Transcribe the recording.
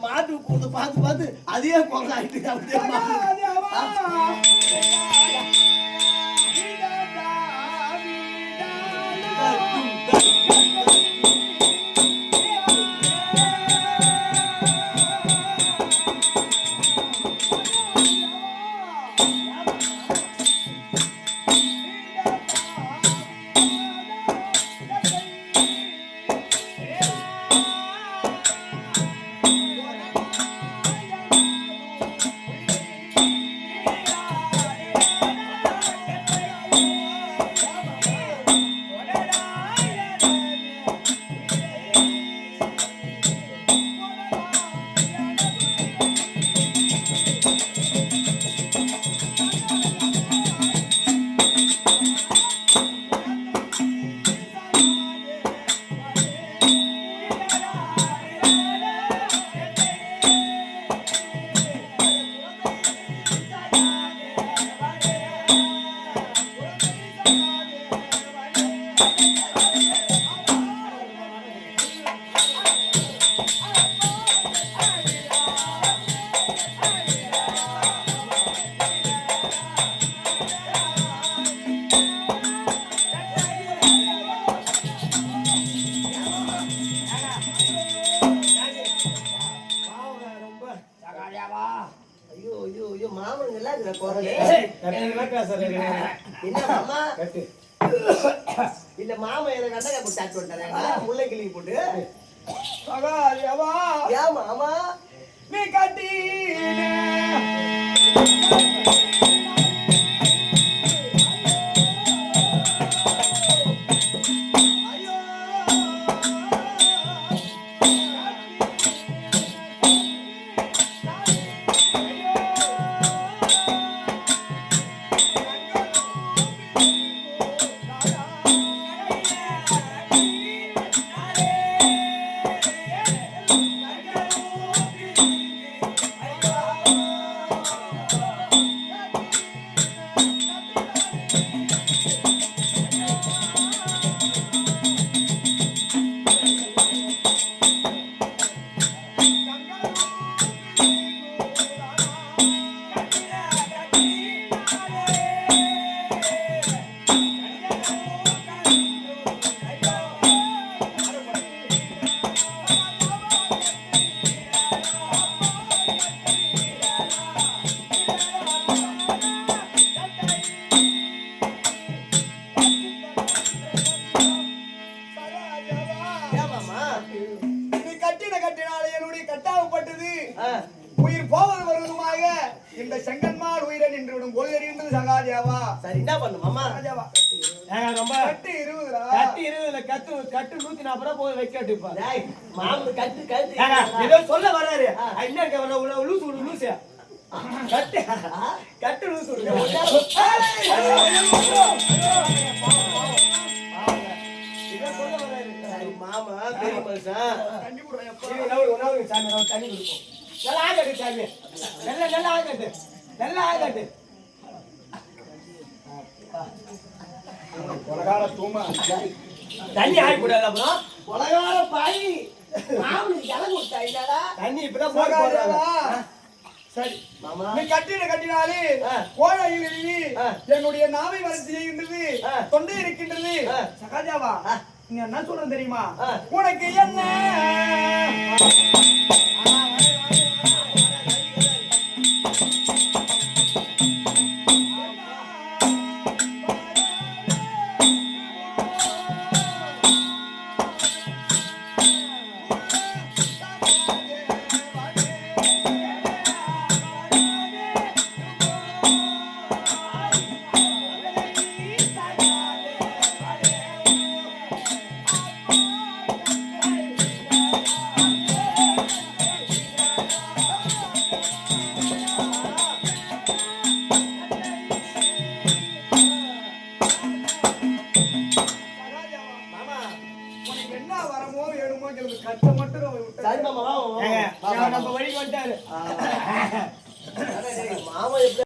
மாட்டு கூட்டு பார்த்து பார்த்து அதே குழந்தை ஆயிட்டு அப்படியே இல்ல மாமா எதை கண்டா போட்டு முல்லை கிளி போட்டு மாமா நீ கட்டி உயிர் போவது வருவதுமாக இந்த செங்கன்மால் உயிரை நின்று விடும் போது எரிகின்றது சகாதேவா. சரி என்ன பண்ணு மாமா சகாதேவா ரொம்ப கட்டு 20 கட்டு 20 கட்டு கட்டு 140 ரூபாய் போய் வைக்கட்டு இப்ப மாமா கட்டு கட்டு ஏதோ சொல்ல வராரு என்ன லூசு லூசு கட்டு கட்டு லூசு மாமா பெரிய மனுஷன் தண்ணி குடுறேன் சாமி தண்ணி குடுப்போம். நல்லா ஆகட்டு சாமி நல்லா ஆகட்டு நல்லா ஆகட்டு கொலகார தூமா தண்ணி ஆகி கூடாது அப்புறம் கொலகார பாய் மாமனுக்கு இலை கொடுத்தா இல்லடா தண்ணி இப்பதான் போடுறாங்க சரி மாமா நீ கட்டினாலே கோழையில் எழுதி என்னுடைய நாவை வளர்ச்சி செய்கின்றது தொண்டை இருக்கின்றது சகாஜாவா நீ என்ன சொல்றது தெரியுமா உனக்கு என்ன கட்ட மட்டும் சரி மாமா நம்ம வழிக்கு வந்துட்டாரு மாமா எப்படி